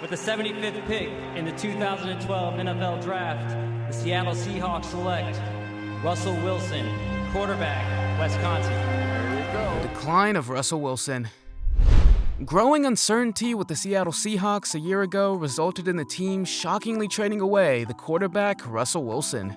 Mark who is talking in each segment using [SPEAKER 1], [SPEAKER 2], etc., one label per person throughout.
[SPEAKER 1] With the 75th pick in the 2012 NFL Draft, the Seattle Seahawks select Russell Wilson, quarterback, Wisconsin.
[SPEAKER 2] The decline of Russell Wilson. Growing uncertainty with the Seattle Seahawks a year ago resulted in the team shockingly trading away the quarterback Russell Wilson.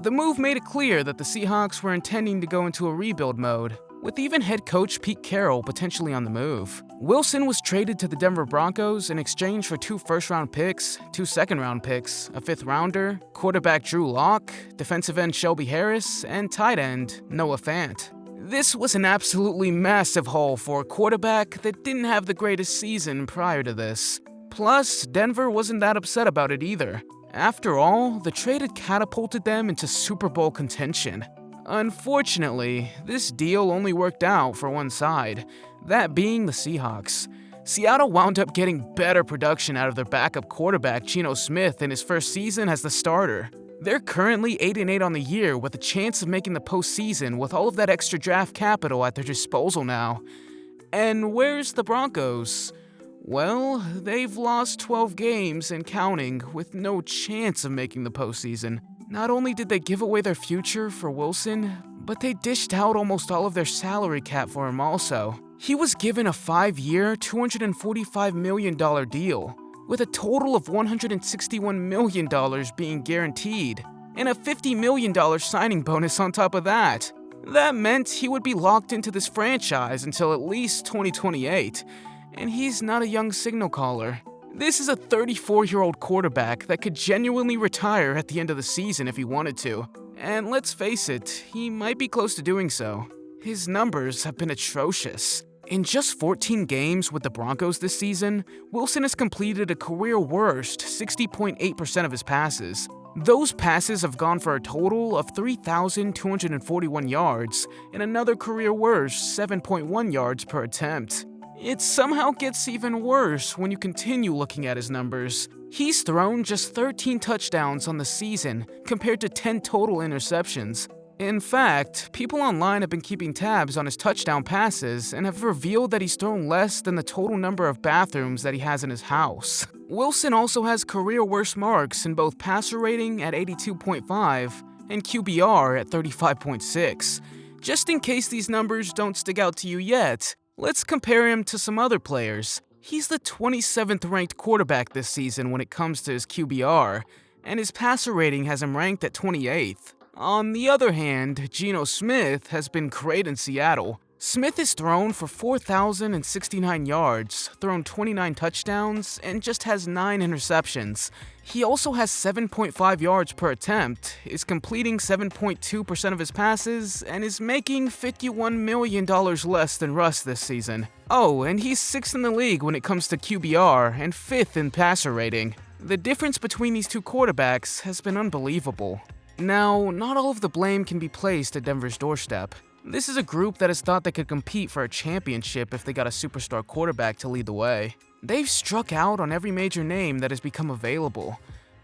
[SPEAKER 2] The move made it clear that the Seahawks were intending to go into a rebuild mode, with even head coach Pete Carroll potentially on the move. Wilson was traded to the Denver Broncos in exchange for 2 first-round picks, 2 second-round picks, a 5th-rounder, quarterback Drew Lock, defensive end Shelby Harris, and tight end Noah Fant. This was an absolutely massive haul for a quarterback that didn't have the greatest season prior to this. Plus, Denver wasn't that upset about it either. After all, the trade had catapulted them into Super Bowl contention. Unfortunately, this deal only worked out for one side, that being the Seahawks. Seattle wound up getting better production out of their backup quarterback Geno Smith in his first season as the starter. They're currently 8-8 on the year with a chance of making the postseason with all of that extra draft capital at their disposal now. And where's the Broncos? Well, they've lost 12 games and counting with no chance of making the postseason. Not only did they give away their future for Wilson, but they dished out almost all of their salary cap for him also. He was given a 5-year, $245 million deal, with a total of $161 million being guaranteed, and a $50 million signing bonus on top of that. That meant he would be locked into this franchise until at least 2028, and he's not a young signal caller. This is a 34-year-old quarterback that could genuinely retire at the end of the season if he wanted to. And let's face it, he might be close to doing so. His numbers have been atrocious. In just 14 games with the Broncos this season, Wilson has completed a career-worst 60.8% of his passes. Those passes have gone for a total of 3,241 yards and another career-worst 7.1 yards per attempt. It somehow gets even worse when you continue looking at his numbers. He's thrown just 13 touchdowns on the season compared to 10 total interceptions. In fact, people online have been keeping tabs on his touchdown passes and have revealed that he's thrown less than the total number of bathrooms that he has in his house. Wilson also has career-worst marks in both passer rating at 82.5 and QBR at 35.6. Just in case these numbers don't stick out to you yet, let's compare him to some other players. He's the 27th ranked quarterback this season when it comes to his QBR, and his passer rating has him ranked at 28th. On the other hand, Geno Smith has been great in Seattle. Smith has thrown for 4,069 yards, thrown 29 touchdowns, and just has 9 interceptions. He also has 7.5 yards per attempt, is completing 7.2% of his passes, and is making $51 million less than Russ this season. Oh, and he's 6th in the league when it comes to QBR and 5th in passer rating. The difference between these two quarterbacks has been unbelievable. Now, not all of the blame can be placed at Denver's doorstep. This is a group that has thought they could compete for a championship if they got a superstar quarterback to lead the way. They've struck out on every major name that has become available.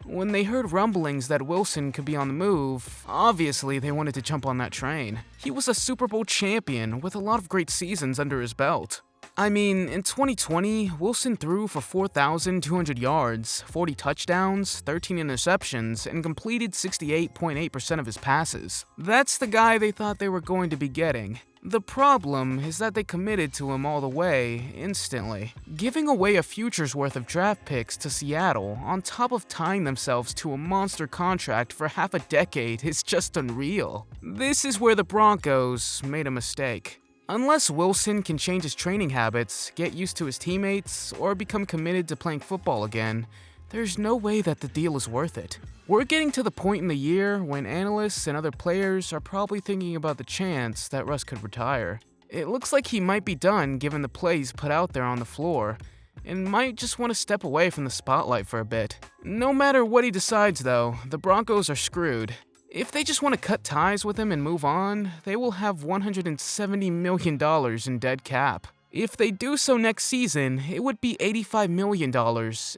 [SPEAKER 2] When they heard rumblings that Wilson could be on the move, obviously they wanted to jump on that train. He was a Super Bowl champion with a lot of great seasons under his belt. I mean, in 2020, Wilson threw for 4,200 yards, 40 touchdowns, 13 interceptions, and completed 68.8% of his passes. That's the guy they thought they were going to be getting. The problem is that they committed to him all the way, instantly. Giving away a future's worth of draft picks to Seattle, on top of tying themselves to a monster contract for half a decade, is just unreal. This is where the Broncos made a mistake. Unless Wilson can change his training habits, get used to his teammates, or become committed to playing football again, there's no way that the deal is worth it. We're getting to the point in the year when analysts and other players are probably thinking about the chance that Russ could retire. It looks like he might be done given the plays put out there on the floor, and might just want to step away from the spotlight for a bit. No matter what he decides though, the Broncos are screwed. If they just want to cut ties with him and move on, they will have $170 million in dead cap. If they do so next season, it would be $85 million,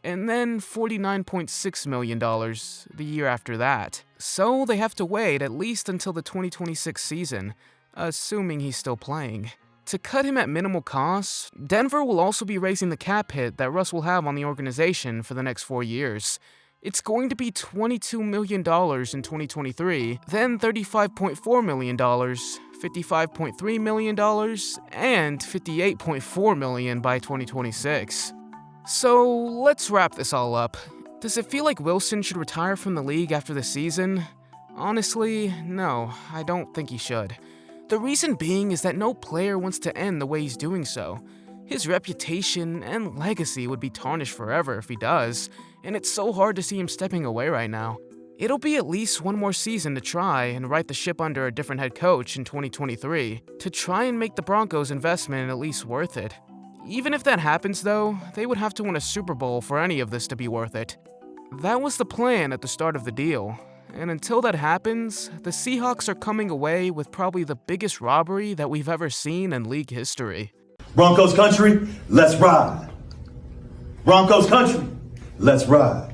[SPEAKER 2] and then $49.6 million the year after that. So they have to wait at least until the 2026 season, assuming he's still playing. To cut him at minimal cost, Denver will also be raising the cap hit that Russ will have on the organization for the next 4 years. It's going to be $22 million in 2023, then $35.4 million, $55.3 million, and $58.4 million by 2026. So let's wrap this all up. Does it feel like Wilson should retire from the league after the season? Honestly, no, I don't think he should. The reason being is that no player wants to end the way he's doing so. His reputation and legacy would be tarnished forever if he does, and it's so hard to see him stepping away right now. It'll be at least one more season to try and right the ship under a different head coach in 2023, to try and make the Broncos' investment at least worth it. Even if that happens though, they would have to win a Super Bowl for any of this to be worth it. That was the plan at the start of the deal. And until that happens, the Seahawks are coming away with probably the biggest robbery that we've ever seen in league history.
[SPEAKER 3] Broncos country, let's ride. Broncos country, let's ride.